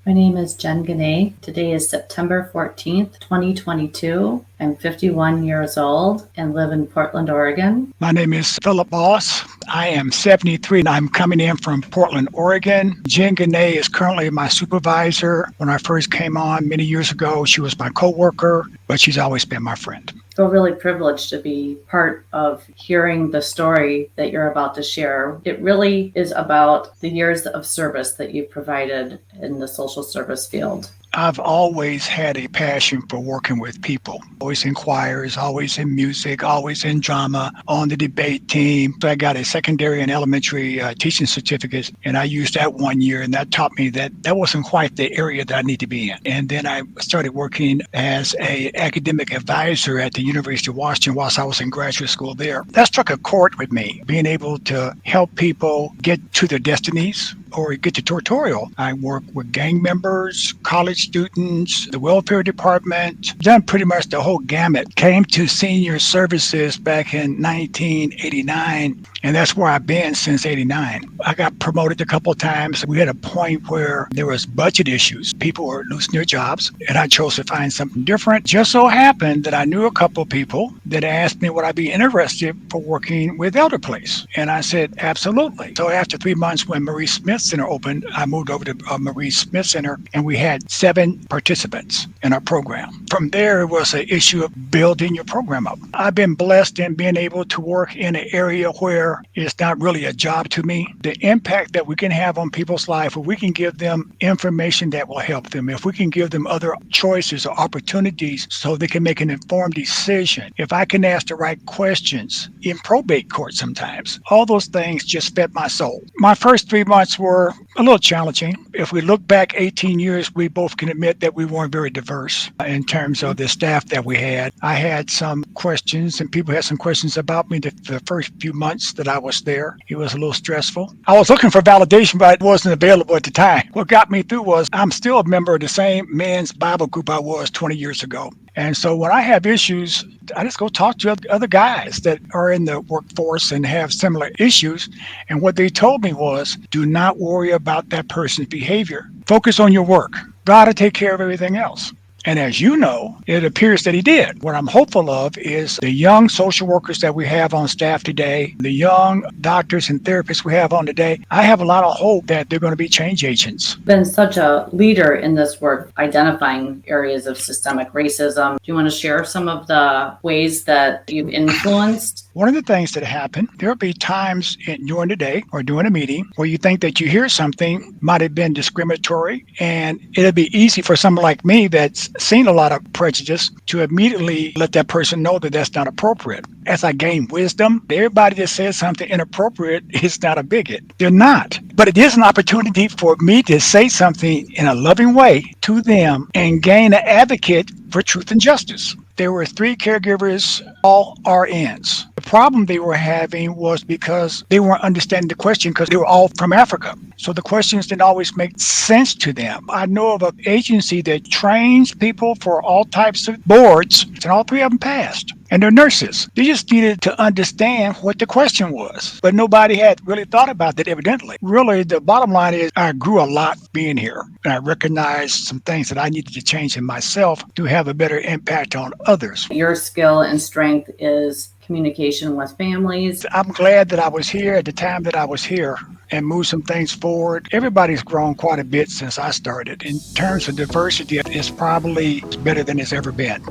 My name is Jen Guinea. Today is September 14th, 2022. I'm 51 years old and live in Portland, Oregon. My name is Philip Boss. I am 73 and I'm coming in from Portland, Oregon. Jen Guinea is currently my supervisor. When I first came on many years ago, she was my coworker, but she's always been my friend. I feel really privileged to be part of hearing the story that you're about to share. It really is about the years of service that you've provided in the social service field. I've always had a passion for working with people. Always in choirs, always in music, always in drama, on the debate team. So I got a secondary and elementary teaching certificate, and I used that 1 year, and that taught me that that wasn't quite the area that I need to be in. And then I started working as an academic advisor at the University of Washington whilst I was in graduate school there. That struck a chord with me, being able to help people get to their destinies or get to tutorial. I work with gang members, college students, the welfare department, done pretty much the whole gamut. Came to senior services back in 1989, and that's where I've been since 89. I got promoted a couple of times. We had a point where there was budget issues. People were losing their jobs, and I chose to find something different. Just so happened that I knew a couple of people that asked me would I be interested for working with Elder Place, and I said absolutely. So after 3 months, when Marie Smith Center opened, I moved over to Marie Smith Center, and we had 7 participants in our program. From there, it was an issue of building your program up. I've been blessed in being able to work in an area where it's not really a job to me. The impact that we can have on people's life, if we can give them information that will help them, if we can give them other choices or opportunities so they can make an informed decision, if I can ask the right questions in probate court sometimes, all those things just fed my soul. My first 3 months were a little challenging. If we look back 18 years, we both can admit that we weren't very diverse in terms of the staff that we had. I had some questions, and people had some questions about me the first few months that I was there. It was a little stressful. I was looking for validation, but it wasn't available at the time. What got me through was I'm still a member of the same men's Bible group I was 20 years ago. And so when I have issues, I just go talk to other guys that are in the workforce and have similar issues. And what they told me was, do not worry about that person's behavior. Focus on your work. God will take care of everything else. And as you know, it appears that he did. What I'm hopeful of is the young social workers that we have on staff today, the young doctors and therapists we have on today, I have a lot of hope that they're going to be change agents. You've been such a leader in this work, identifying areas of systemic racism. Do you want to share some of the ways that you've influenced? One of the things that happen, there'll be times during the day or during a meeting where you think that you hear something might have been discriminatory, and it'll be easy for someone like me that's seen a lot of prejudice to immediately let that person know that that's not appropriate. As I gain wisdom, everybody that says something inappropriate is not a bigot. They're not. But it is an opportunity for me to say something in a loving way to them and gain an advocate for truth and justice. There were 3 caregivers, all RNs. The problem they were having was because they weren't understanding the question because they were all from Africa. So the questions didn't always make sense to them. I know of an agency that trains people for all types of boards, and all 3 of them passed. And they're nurses. They just needed to understand what the question was. But nobody had really thought about that, evidently. Really, the bottom line is I grew a lot being here. And I recognized some things that I needed to change in myself to have a better impact on others. Your skill and strength is communication with families. I'm glad that I was here at the time that I was here and moved some things forward. Everybody's grown quite a bit since I started. In terms of diversity, it's probably better than it's ever been.